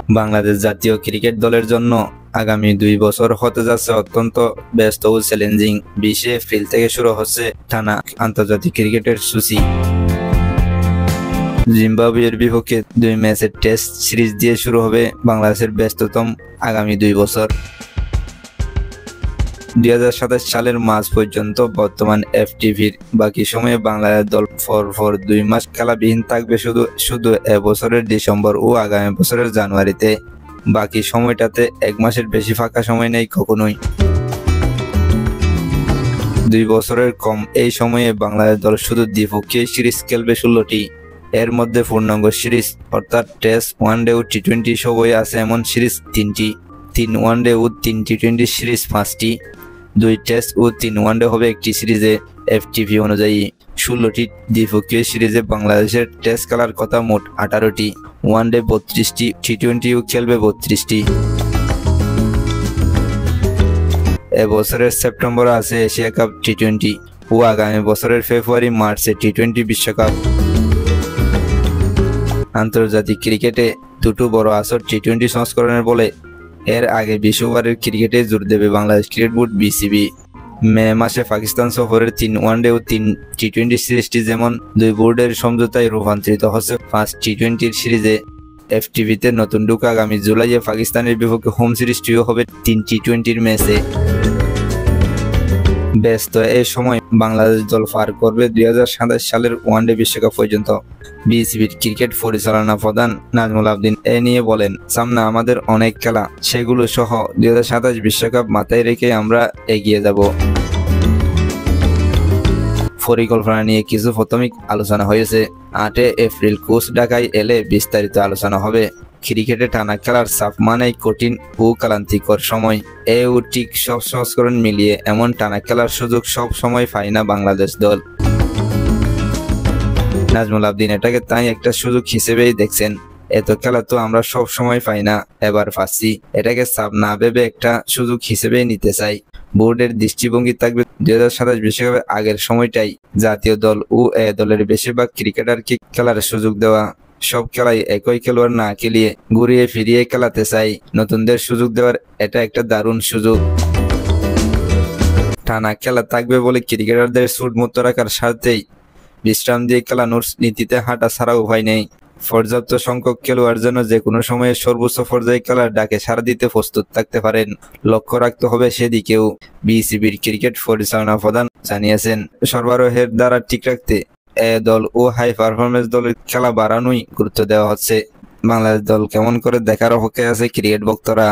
বাংলাদেশ জাতীয় ক্রিকেট দলের জন্য আগামী 2 বছর হতে যাচ্ছে অত্যন্ত ব্যস্ত ও চ্যালেঞ্জিং। 20 এপ্রিল থেকে শুরু হচ্ছে টানা আন্তর্জাতিক ক্রিকেটের সূচি। জিম্বাবুয়ের বিপক্ষে 2 ম্যাচের টেস্ট সিরিজ দিয়ে শুরু হবে বাংলাদেশের ব্যস্ততম আগামী 2 বছর। 2027 সালের মার্চ পর্যন্ত বর্তমান এফটিভির বাকি সময়ে বাংলাদেশ দল পরপর 2 মাস খেলাবিহীন থাকবে শুধু এবছরের ডিসেম্বর ও আগামী বছরের জানুয়ারিতে। বাকি সময়টাতে 1 মাসের বেশি ফাঁকা সময় নেই কখনোই। 2 বছরের কম এই সময়ে বাংলাদেশ দল শুধু দ্বিপক্ষীয় সিরিজ খেলবে 16টি। এর মধ্যে পূর্ণাঙ্গ সিরিজ অর্থাৎ টেস্ট, ওয়ানডে ও টি20 সবই আছে এমন সিরিজ 3টি, 3 ওয়ানডে ও 3 টি20 সিরিজ 5টি, 2 টেস্ট ও 3 ওয়ানডে হবে একটি সিরিজে। এফটিভি অনুযায়ী 16টি দ্বিপক্ষীয় সিরিজে বাংলাদেশের টেস্ট খেলার কথা মোট 18টি, ওয়ানডে 32টি, টি20ও খেলবে 32টি। এবছরের সেপ্টেম্বরে আছে এশিয়া কাপ টি20 ও আগামী বছরের ফেব্রুয়ারি মার্চে টি20 বিশ্বকাপ। আন্তর্জাতিক ক্রিকেটে দুটো বড় আসর টি20 সংস্করণের বলে এর আগে 20 ওভারের ক্রিকেটে জোর দেবে বাংলাদেশ ক্রিকেট বোর্ড বিসিবি। মে মাসে পাকিস্তান সফরের 3 ওয়ানডে ও 3 টি20 সিরিজটি যেমন 2 বোর্ডের সমঝোতায় রূপান্তরিত হচ্ছে 5 টি20 সিরিজে। এফটিভিতে নতুন ঢুকা আগামী জুলাইয়ে পাকিস্তানের বিপক্ষে হোম সিরিজটিও হবে 3 টি20 ম্যাচে। ব্যস্ত এই সময় বাংলাদেশ দল পার করবে 2027 সালের ওয়ানডে বিশ্বকাপ পর্যন্ত। বিসিবির ক্রিকেট পরিচালনা প্রধান নাজমুল আবদিন এ নিয়ে বলেন, সামনে আমাদের অনেক খেলা, সেগুলো সহ 2027 বিশ্বকাপ মাথায় রেখে আমরা এগিয়ে যাব। পরিকল্পনা নিয়ে কিছু প্রাথমিক আলোচনা হয়েছে। 8 এপ্রিল কোচ ঢাকায় এলে বিস্তারিত আলোচনা হবে। ক্রিকেটে টানা খেলার চাপ মানেই কঠিন ও ক্লান্তিকর সময়। ও ঠিক সব সংস্করণ মিলিয়ে এমন টানা খেলার সুযোগ সব সময় পায় না বাংলাদেশ দল। নাজমুল আবদিন এটাকে তাই একটা সুযোগ হিসেবেই দেখছেন। এত খেলা তো আমরা সব সময় পাই না, এবার পাচ্ছি। এটাকে চাপ না ভেবে একটা সুযোগ হিসেবেই নিতে চাই। বোর্ডের দৃষ্টিভঙ্গি থাকবে 2027 বিশ্বকাপের আগের সময়টাই জাতীয় দল ও এ দলের বেশিরভাগ ক্রিকেটারকে খেলার সুযোগ দেওয়া। সব খেলায় একই খেলোয়াড় না খেলিয়ে ঘুরিয়ে ফিরিয়ে খেলাতে চাই। নতুনদের সুযোগ দেওয়ার এটা একটা দারুণ সুযোগ। টানা খেলা থাকবে বলে ক্রিকেটারদের চোট মুক্ত রাখার স্বার্থেই বিশ্রাম দিয়ে খেলানোর নীতিতে হাঁটা ছাড়া উপায় নেই। পর্যাপ্ত সংখ্যক খেলোয়াড় যেন যে কোনো সময়ে সর্বোচ্চ পর্যায়ে খেলার ডাকে সাড়া দিতে প্রস্তুত থাকতে পারেন, লক্ষ্য রাখতে হবে সেদিকেও। বিসিবির ক্রিকেট পরিচালনা প্রধান জানিয়েছেন, সরবরাহের দ্বারা ঠিক রাখতে এ দল ও হাই পারফরমেন্স দলের খেলা বাড়ানোই গুরুত্ব দেওয়া হচ্ছে। বাংলাদেশ দল কেমন করে দেখার অপেক্ষায় আছে ক্রিকেট ভক্তরা।